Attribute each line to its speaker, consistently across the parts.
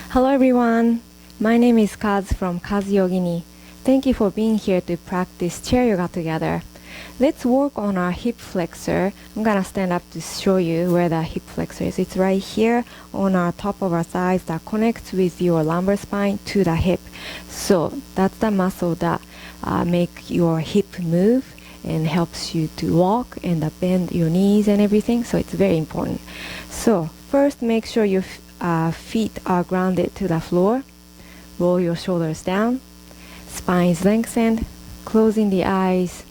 Speaker 1: Hello everyone, my name is Kaz from Kaz Yogini. Thank you for being here to practice chair yoga together. Let's work on our hip flexor. I'm gonna stand up to show you where the hip flexor is. It's right here on our top of our thighs that connects with your lumbar spine to the hip. So that's the muscle that make your hip move and helps you to walk and bend your knees and everything. So it's very important. So first make sure your feet are grounded to the floor. Roll your shoulders down. Spine is lengthened. Closing the eyes.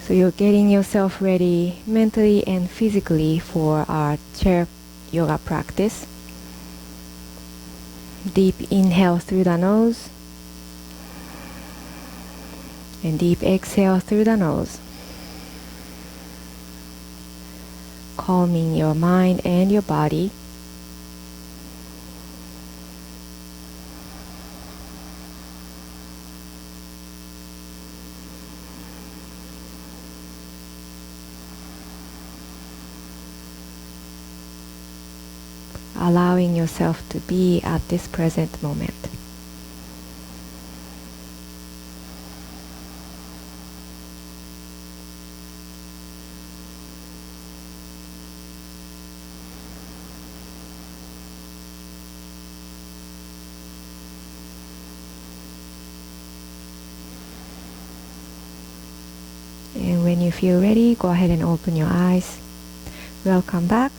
Speaker 1: So you're getting yourself ready mentally and physically for our chair yoga practice. Deep inhale through the nose. And deep exhale through the nose. Calming your mind and your body. Allowing yourself to be at this present moment. And when you feel ready, go ahead and open your eyes. Welcome back.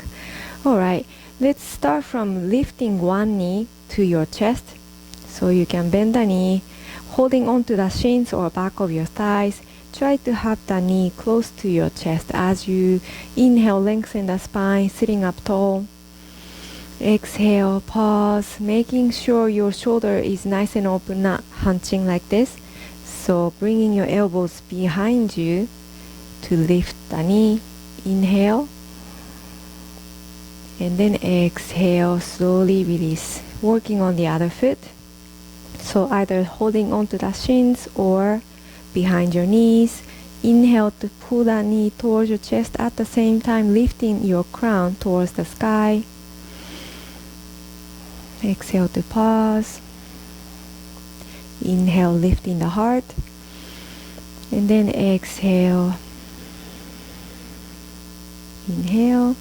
Speaker 1: Alright, let's start from lifting one knee to your chest. So you can bend the knee, holding onto the shins or back of your thighs. Try to have the knee close to your chest as you inhale, lengthen the spine, sitting up tall. Exhale, pause, making sure your shoulder is nice and open, not hunching like this. So bringing your elbows behind you to lift the knee. Inhale. And then exhale, slowly release. Working on the other foot. So either holding onto the shins or behind your knees. Inhale to pull the knee towards your chest, at the same time lifting your crown towards the sky. Exhale to pause. Inhale, lifting the heart. And then exhale. Inhale.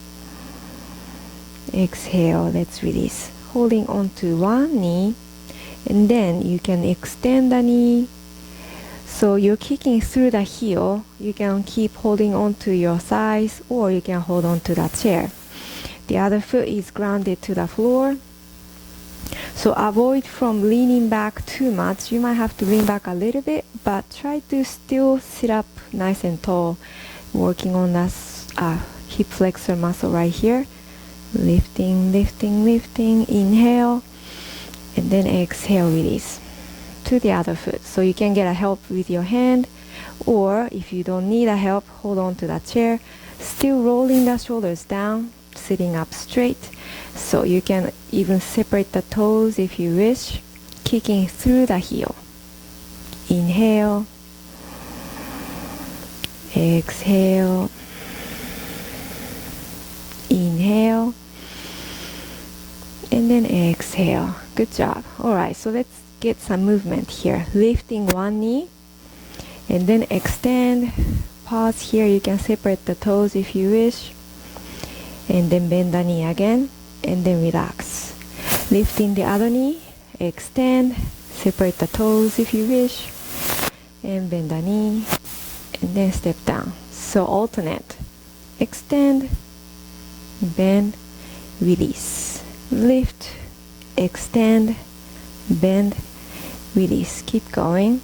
Speaker 1: Exhale, let's release. Holding on to one knee. And then you can extend the knee. So you're kicking through the heel. You can keep holding on to your thighs or you can hold on to the chair. The other foot is grounded to the floor. So avoid from leaning back too much. You might have to lean back a little bit, but try to still sit up nice and tall. Working on that hip flexor muscle right here. Lifting, lifting, lifting. Inhale. And then exhale, release. To the other foot. So you can get a help with your hand. Or if you don't need a help, hold on to that chair. Still rolling the shoulders down. Sitting up straight. So you can even separate the toes if you wish. Kicking through the heel. Inhale. Exhale. Inhale. And then exhale. Good job. Alright, so let's get some movement here. Lifting one knee. And then extend. Pause here. You can separate the toes if you wish. And then bend the knee again. And then relax. Lifting the other knee. Extend. Separate the toes if you wish. And bend the knee. And then step down. So alternate. Extend. Bend. Release. Lift. Extend. Bend. Release. Keep going.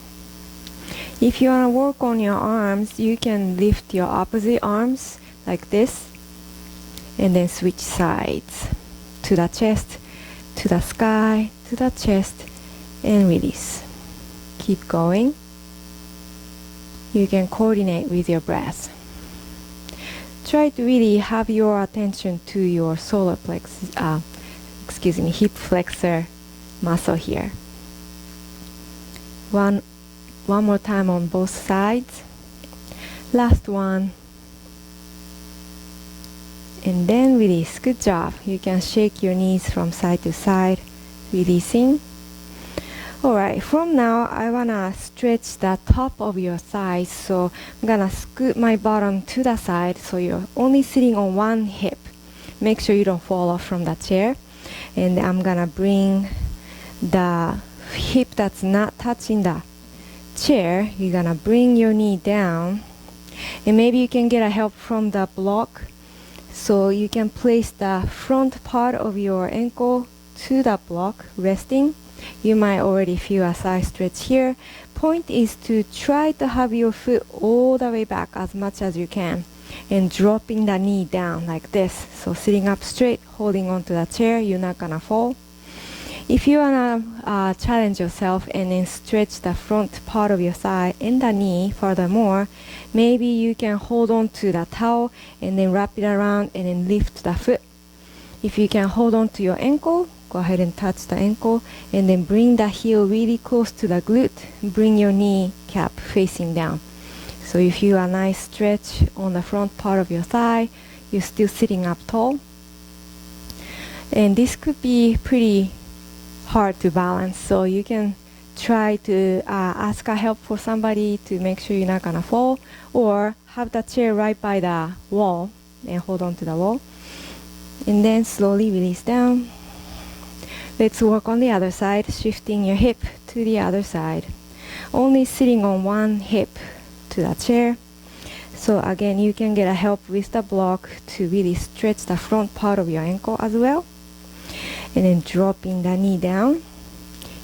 Speaker 1: If you want to work on your arms, you can lift your opposite arms like this. And then switch sides. To the chest, to the sky, to the chest, and release. Keep going. You can coordinate with your breath. Try to really have your attention to your solar plexus, hip flexor muscle here. One more time on both sides. Last one. And then release. Good job. You can shake your knees from side to side, releasing. Alright, from now I wanna stretch the top of your thighs, so I'm gonna scoot my bottom to the side so you're only sitting on one hip. Make sure you don't fall off from the chair. And I'm gonna bring the hip that's not touching the chair, you're gonna bring your knee down. And maybe you can get a help from the block. So you can place the front part of your ankle to the block, resting. You might already feel a side stretch here. Point is to try to have your foot all the way back as much as you can and dropping the knee down like this. So sitting up straight, holding onto the chair, you're not gonna fall. If you wanna challenge yourself and then stretch the front part of your thigh and the knee furthermore, maybe you can hold on to the towel and then wrap it around and then lift the foot. If you can hold on to your ankle, go ahead and touch the ankle and then bring the heel really close to the glute. Bring your knee cap facing down. So you feel a nice stretch on the front part of your thigh. You're still sitting up tall. And this could be pretty hard to balance, so you can try to ask a help for somebody to make sure you're not gonna fall, or have the chair right by the wall and hold on to the wall. And then slowly release down. Let's work on the other side, shifting your hip to the other side. Only sitting on one hip to the chair. So again, you can get a help with the block to really stretch the front part of your ankle as well. And then dropping the knee down.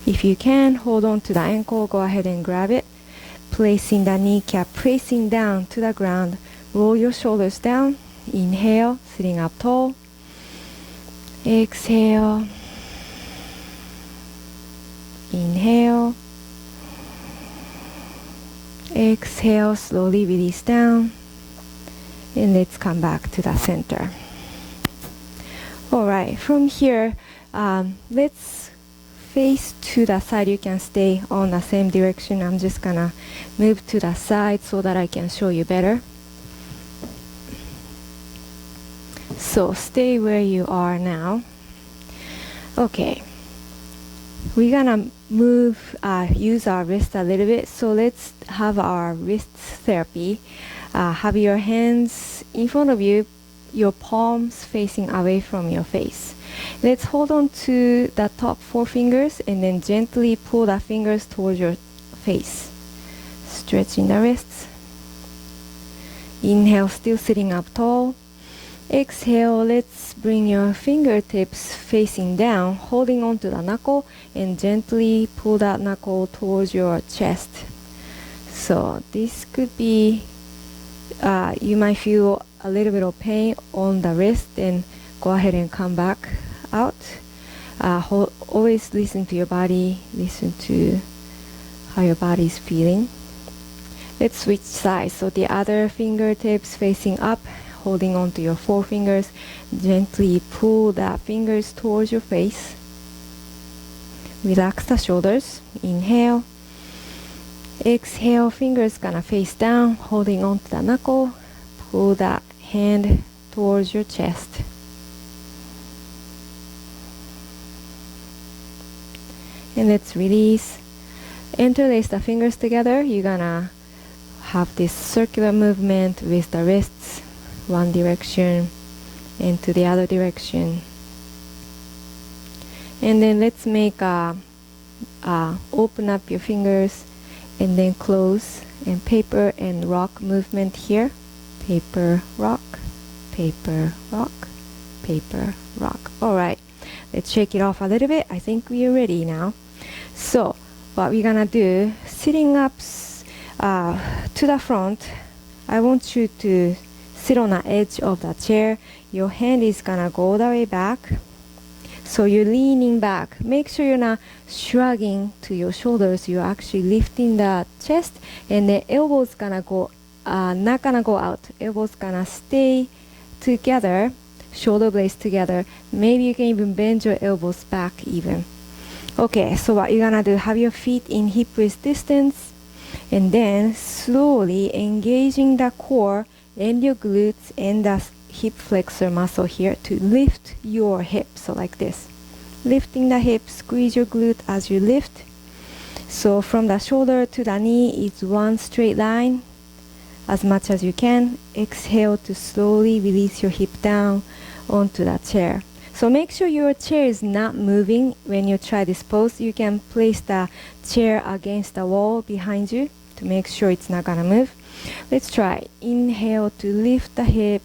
Speaker 1: If you can, hold on to the ankle, go ahead and grab it. Placing the kneecap facing down to the ground. Roll your shoulders down. Inhale, sitting up tall. Exhale. Inhale. Exhale, slowly release down. And let's come back to the center. Alright, from here, let's face to the side. You can stay on the same direction. I'm just gonna move to the side so that I can show you better. So stay where you are now. Okay, we're gonna move, use our wrist a little bit. So let's have our wrist therapy. Have your hands in front of you, your palms facing away from your face. Let's hold on to the top 4 fingers and then gently pull the fingers towards your face. Stretching the wrists. Inhale, still sitting up tall. Exhale, let's bring your fingertips facing down, holding on to the knuckle and gently pull that knuckle towards your chest. So this could be, you might feel a little bit of pain on the wrist, and go ahead and come back out. Always listen to your body, listen to how your body is feeling. Let's switch sides. So the other fingertips facing up, holding on to your 4 fingers. Gently pull the fingers towards your face. Relax the shoulders. Inhale. Exhale, fingers gonna face down, holding on to the knuckle. Pull that hand towards your chest. And let's release. Interlace the fingers together. You're gonna have this circular movement with the wrists, one direction and to the other direction. And then let's make open up your fingers and then close, and paper and rock movement here. Paper, rock, paper, rock, paper, rock. All right, let's shake it off a little bit. I think we are ready now. So what we're gonna do, sitting up to the front, I want you to sit on the edge of the chair. Your hand is gonna go all the way back. So you're leaning back. Make sure you're not shrugging to your shoulders. You're actually lifting the chest, and the elbows gonna go, not gonna go out. Elbows gonna stay together, shoulder blades together. Maybe you can even bend your elbows back even. Okay, so what you're gonna do, have your feet in hip width distance. And then slowly engaging the core and your glutes and the hip flexor muscle here to lift your hip. So like this. Lifting the hip, squeeze your glute as you lift. So from the shoulder to the knee is one straight line as much as you can. Exhale to slowly release your hip down onto the chair. So make sure your chair is not moving when you try this pose. You can place the chair against the wall behind you to make sure it's not gonna move. Let's try. Inhale to lift the hip,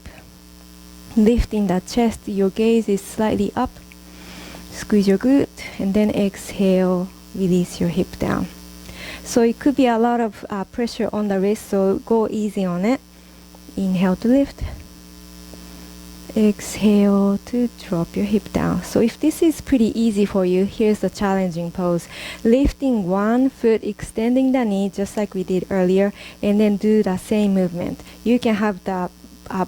Speaker 1: lifting the chest. Your gaze is slightly up. Squeeze your glute, and then exhale, release your hip down. So it could be a lot of pressure on the wrist, so go easy on it. Inhale to lift. Exhale to drop your hip down. So if this is pretty easy for you, here's the challenging pose. Lifting one foot, extending the knee just like we did earlier, and then do the same movement. You can have the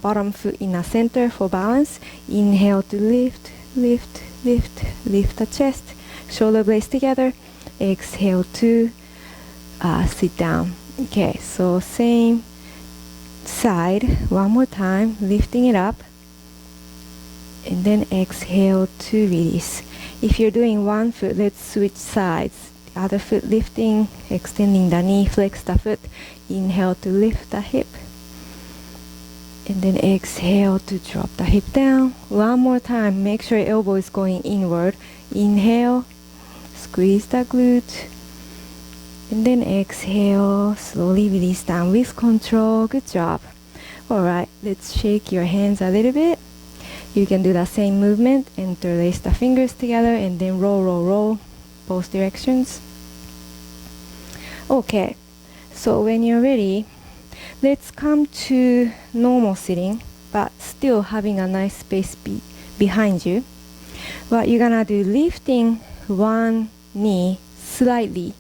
Speaker 1: bottom foot in the center for balance. Inhale to lift, lift, lift, lift the chest, shoulder blades together. Exhale to sit down. Okay, so same side, one more time, lifting it up. And then exhale to release. If you're doing one foot, let's switch sides. The other foot lifting, extending the knee, flex the foot. Inhale to lift the hip. And then exhale to drop the hip down. One more time, make sure your elbow is going inward. Inhale, squeeze the glute. And then exhale, slowly release down with control. Good job. Alright, let's shake your hands a little bit. You can do the same movement, interlace the fingers together and then roll, roll, roll, both directions. Okay, so when you're ready, let's come to normal sitting, but still having a nice space behind you. What you're gonna do, lifting one knee slightly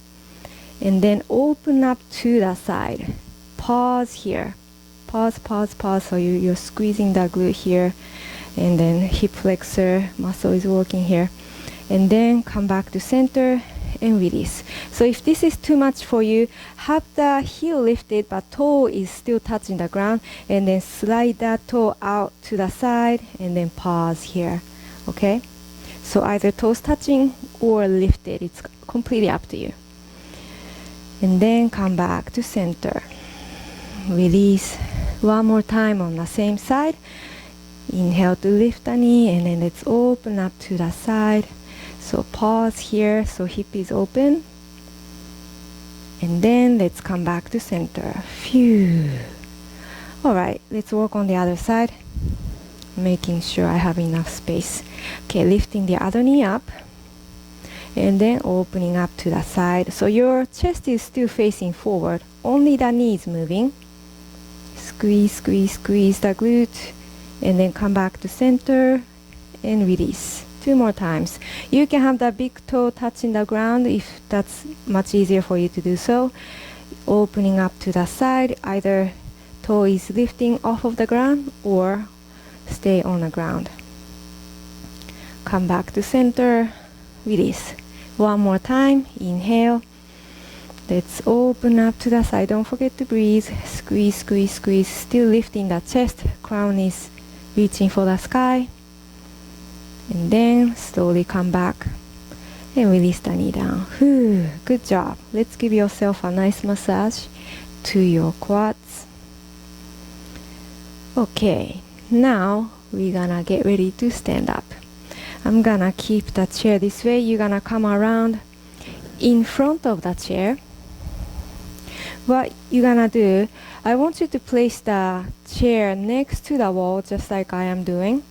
Speaker 1: and then open up to the side. Pause here. Pause, pause, pause. So you're squeezing the glute here. And then hip flexor muscle is working here. And then come back to center and release. So if this is too much for you, have the heel lifted but toe is still touching the ground, and then slide that toe out to the side and then pause here. Okay? So either toes touching or lifted. It's completely up to you. And then come back to center. Release one more time on the same side. Inhale to lift the knee, and then let's open up to the side. So pause here, so hip is open. And then let's come back to center. Phew. Alright, let's work on the other side. Making sure I have enough space. Okay, lifting the other knee up. And then opening up to the side. So your chest is still facing forward. Only the knee is moving. Squeeze, squeeze, squeeze the glute. And then come back to center and release. 2 more times. You can have the big toe touching the ground if that's much easier for you to do so. Opening up to the side, either toe is lifting off of the ground or stay on the ground. Come back to center, release. 1 more time, inhale. Let's open up to the side. Don't forget to breathe. Squeeze, squeeze, squeeze. Still lifting the chest. Crown is reaching for the sky. And then slowly come back and release the knee down. Whew, good job. Let's give yourself a nice massage to your quads. Okay, now we're gonna get ready to stand up. I'm gonna keep the chair this way. You're gonna come around in front of the chair. What you're gonna do, I want you to place the chair next to the wall just like I am doing,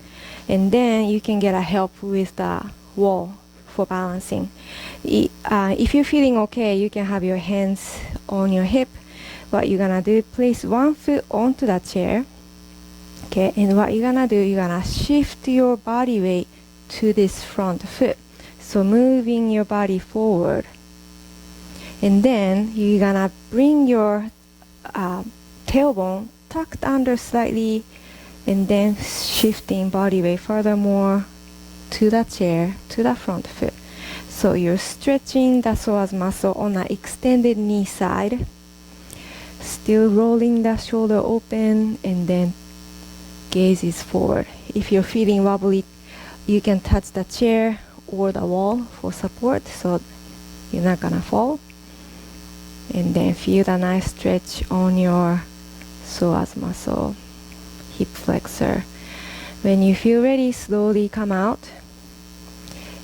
Speaker 1: and then you can get a help with the wall for balancing. If you're feeling okay, you can have your hands on your hip. What you're gonna do, place one foot onto the chair. Okay, and what you're gonna do, you're gonna shift your body weight to this front foot. So moving your body forward. And then you're gonna bring your tailbone tucked under slightly, and then shifting body weight furthermore to the chair, to the front foot. So you're stretching the psoas muscle on the extended knee side. Still rolling the shoulder open, and then gaze is forward. If you're feeling wobbly, you can touch the chair or the wall for support so you're not gonna fall. And then feel the nice stretch on your psoas muscle, hip flexor. When you feel ready, slowly come out,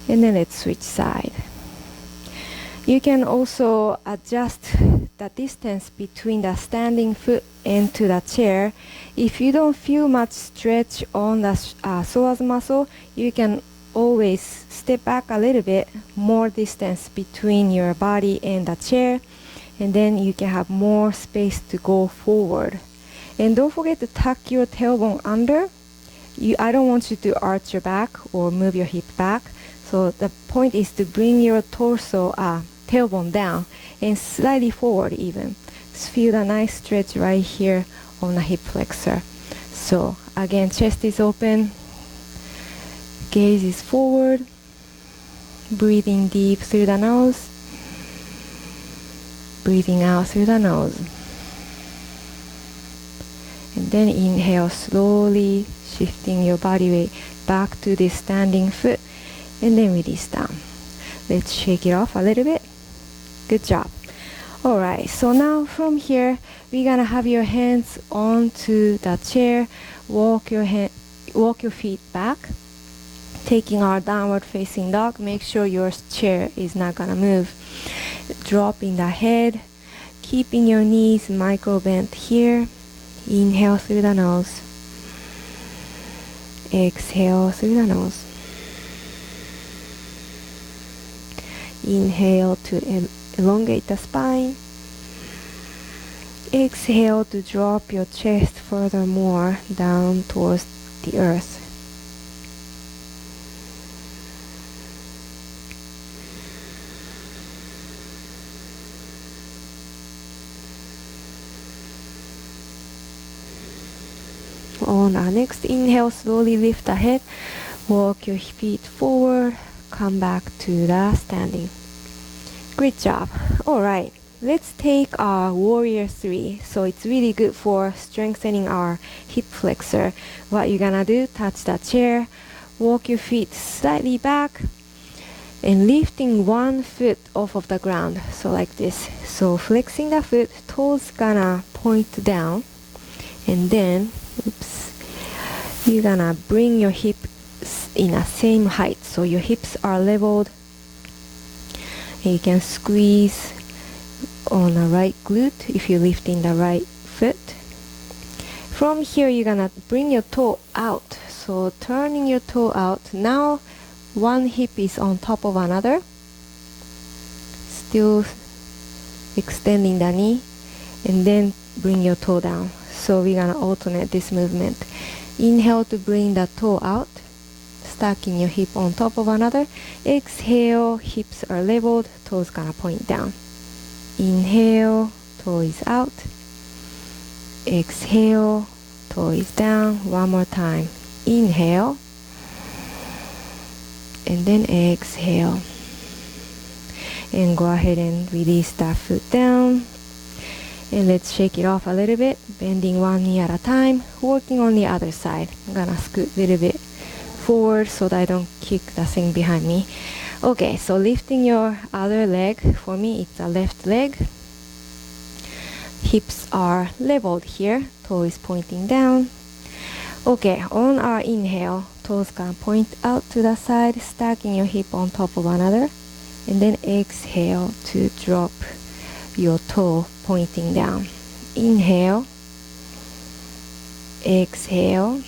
Speaker 1: and then let's switch side. You can also adjust the distance between the standing foot and to the chair. If you don't feel much stretch on the psoas muscle, you can always step back a little bit, more distance between your body and the chair, and then you can have more space to go forward. And don't forget to tuck your tailbone under. I don't want you to arch your back or move your hip back. So the point is to bring your torso, tailbone down and slightly forward even. Just feel a nice stretch right here on the hip flexor. So again, chest is open, gaze is forward, breathing deep through the nose, breathing out through the nose. And then inhale, slowly shifting your body weight back to this standing foot, and then release down. Let's shake it off a little bit. Good job. Alright, so now from here, we're gonna have your hands onto the chair, walk your feet back, taking our downward facing dog. Make sure your chair is not gonna move. Dropping the head, keeping your knees micro bent here. Inhale through the nose. Exhale through the nose. Inhale to elongate the spine. Exhale to drop your chest furthermore down towards the earth. On our next inhale, slowly lift the head, walk your feet forward, come back to the standing. Great job. Alright, let's take our warrior 3. So it's really good for strengthening our hip flexor. What you're gonna do, touch the chair, walk your feet slightly back, and lifting one foot off of the ground. So like this. So flexing the foot, toes gonna point down, and then you're gonna bring your hips in the same height, so your hips are leveled. And you can squeeze on the right glute if you're lifting the right foot. From here, you're gonna bring your toe out, so turning your toe out. Now one hip is on top of another, still extending the knee, and then bring your toe down. So we're gonna alternate this movement. Inhale to bring the toe out, stacking your hip on top of another. Exhale, hips are leveled, toes gonna point down. Inhale, toe is out. Exhale, toe is down. One more time. Inhale, and then exhale. And go ahead and release that foot down. And let's shake it off a little bit, bending one knee at a time, working on the other side. I'm gonna scoot a little bit forward so that I don't kick the thing behind me. Okay, so lifting your other leg. For me, it's a left leg. Hips are leveled here, toe is pointing down. Okay, on our inhale, toes gonna point out to the side, stacking your hip on top of another. And then exhale to drop your toe pointing down. Inhale, exhale,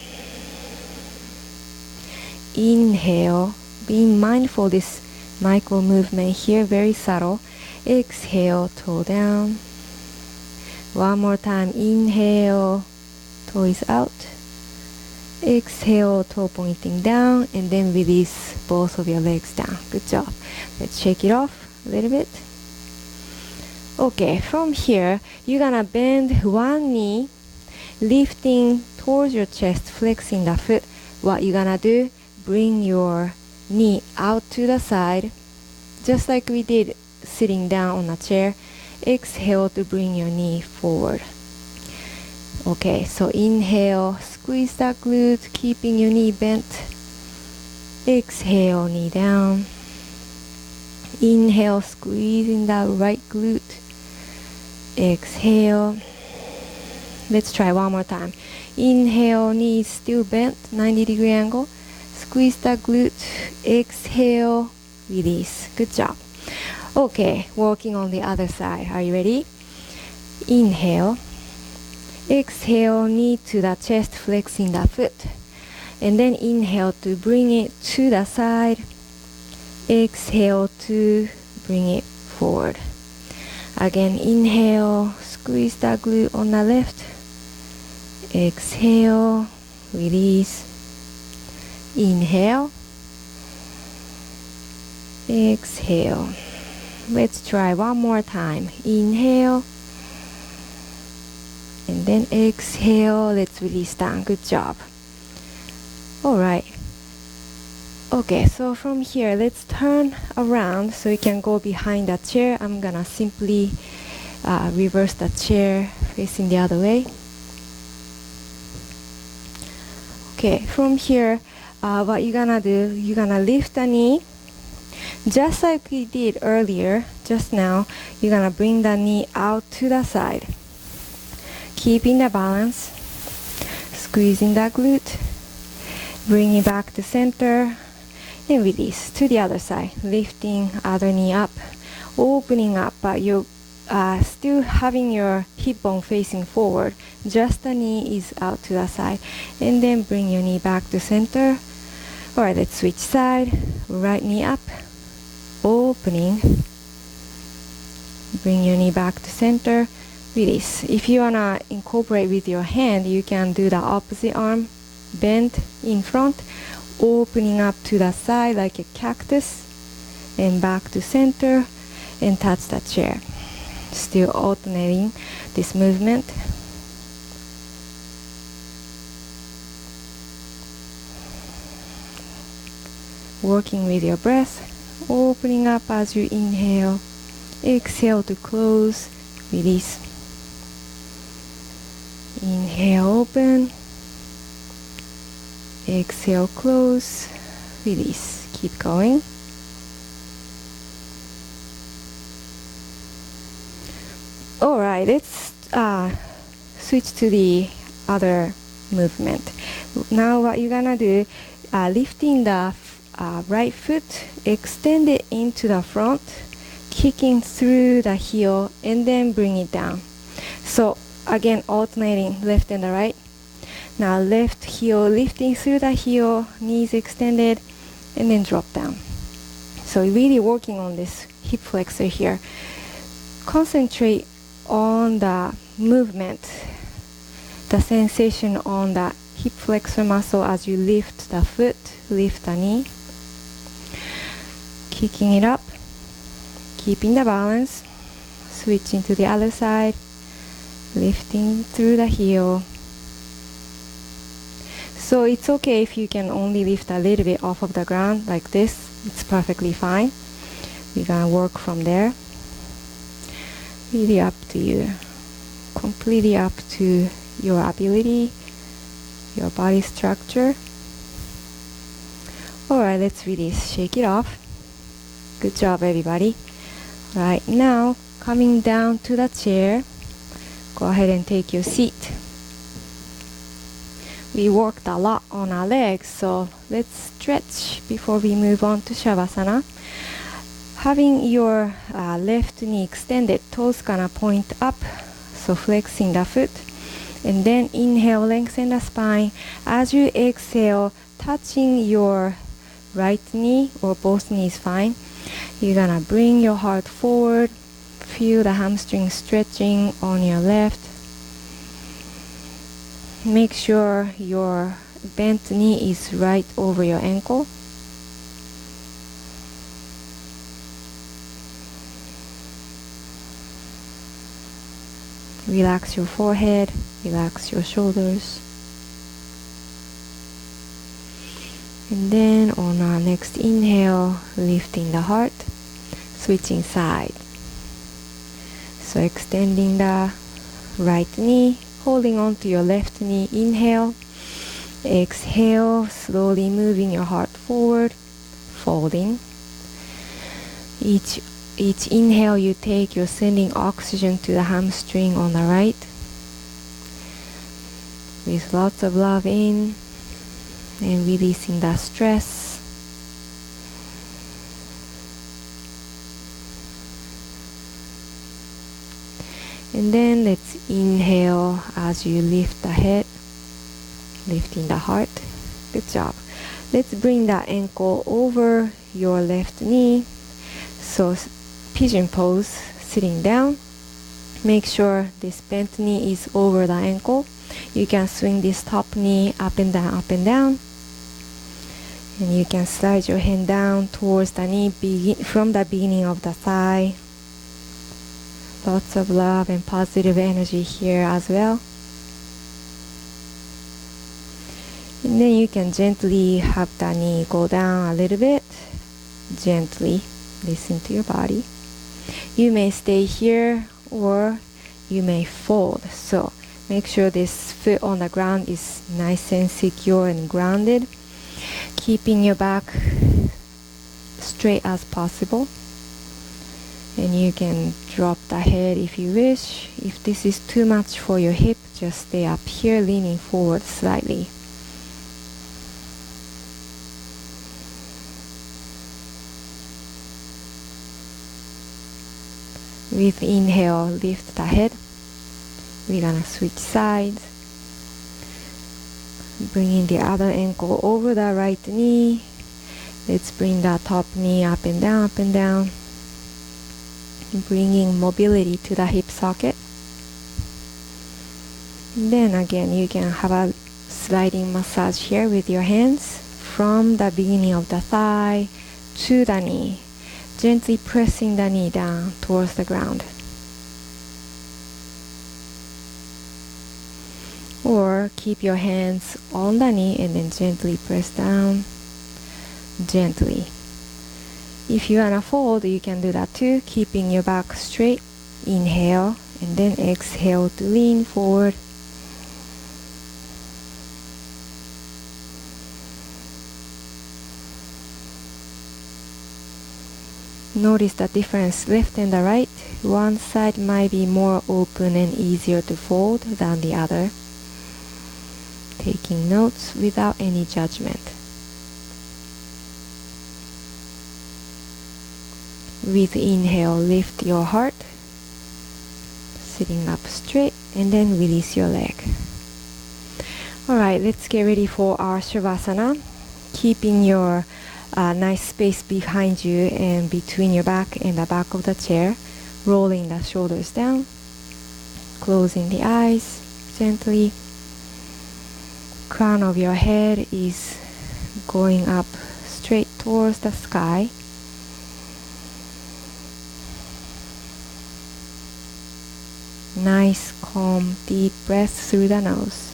Speaker 1: inhale, being mindful this micro movement here, very subtle. Exhale, toe down. One more time. Inhale, toe is out. Exhale, toe pointing down, and then release both of your legs down. Good job. Let's shake it off a little bit. Okay, from here, you're gonna bend one knee, lifting towards your chest, flexing the foot. What you're gonna do, bring your knee out to the side, just like we did sitting down on a chair. Exhale to bring your knee forward. Okay, so inhale, squeeze that glute, keeping your knee bent. Exhale, knee down. Inhale, squeezing that right glute. Exhale. Let's try one more time. Inhale, knees still bent, 90-degree angle. Squeeze that glute. Exhale, release. Good job. Okay, walking on the other side. Are you ready? Inhale. Exhale, knee to the chest, flexing the foot. And then inhale to bring it to the side. Exhale to bring it forward. Again, inhale, squeeze the glute on the left. Exhale, release. Inhale. Exhale. Let's try one more time. Inhale. And then exhale. Let's release down. Good job. Alright. Okay, so from here, let's turn around so you can go behind the chair. I'm gonna simply reverse the chair facing the other way. Okay, from here, what you're gonna do, you're gonna lift the knee. Just like we did earlier, just now, you're gonna bring the knee out to the side. Keeping the balance, squeezing the glute, bring it back to center, and release to the other side. Lifting other knee up, opening up, but you're still having your hip bone facing forward. Just the knee is out to the side. And then bring your knee back to center. Alright, let's switch side. Right knee up, opening. Bring your knee back to center. Release. If you wanna incorporate with your hand, you can do the opposite arm. Bend in front, opening up to the side like a cactus, and back to center, and touch the chair. Still alternating this movement. Working with your breath, opening up as you inhale, exhale to close, release. Inhale, open. Exhale, close, release. Keep going. Alright, let's switch to the other movement. Now what you're gonna do, lifting the right foot, extend it into the front, kicking through the heel, and then bring it down. So again, alternating left and the right. Now left heel lifting through the heel, knees extended, and then drop down. So really working on this hip flexor here. Concentrate on the movement, the sensation on the hip flexor muscle as you lift the foot, lift the knee. Kicking it up, keeping the balance, switching to the other side, lifting through the heel. So it's okay if you can only lift a little bit off of the ground like this. It's perfectly fine. We're gonna work from there. Really up to you. Completely up to your ability, your body structure. Alright, let's release. Shake it off. Good job, everybody. Right now, coming down to the chair. Go ahead and take your seat. We worked a lot on our legs, so let's stretch before we move on to Shavasana. Having your left knee extended, toes gonna point up, so flexing the foot. And then inhale, lengthen the spine. As you exhale, touching your right knee, or both knees fine. You're gonna bring your heart forward. Feel the hamstring stretching on your left. Make sure your bent knee is right over your ankle. Relax your forehead, relax your shoulders. And then on our next inhale, lifting the heart, switching side. So extending the right knee, holding on to your left knee. Inhale. Exhale, slowly moving your heart forward, folding. Each inhale you take, you're sending oxygen to the hamstring on the right. With lots of love in and releasing that stress. And then let's inhale as you lift the head, lifting the heart. Good job. Let's bring that ankle over your left knee. So pigeon pose, sitting down. Make sure this bent knee is over the ankle. You can swing this top knee up and down, up and down. And you can slide your hand down towards the knee from the beginning of the thigh. Lots of love and positive energy here as well. And then you can gently have the knee go down a little bit. Gently listen to your body. You may stay here or you may fold. So make sure this foot on the ground is nice and secure and grounded. Keeping your back straight as possible. And you can drop the head if you wish. If this is too much for your hip, just stay up here, leaning forward slightly. With inhale, lift the head. We're gonna switch sides. Bringing the other ankle over the right knee. Let's bring that top knee up and down, up and down. Bringing mobility to the hip socket. And then again, you can have a sliding massage here with your hands from the beginning of the thigh to the knee. Gently pressing the knee down towards the ground. Or keep your hands on the knee and then gently press down. Gently. If you wanna fold, you can do that too, keeping your back straight. Inhale and then exhale to lean forward. Notice the difference left and the right. One side might be more open and easier to fold than the other. Taking notes without any judgment. With inhale, lift your heart, sitting up straight, and then release your leg. Alright, let's get ready for our Shavasana. Keeping your nice space behind you and between your back and the back of the chair. Rolling the shoulders down. Closing the eyes gently. Crown of your head is going up straight towards the sky. Nice, calm, deep breath through the nose.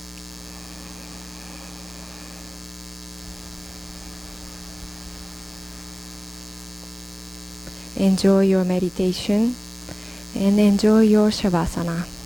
Speaker 1: Enjoy your meditation and enjoy your Shavasana.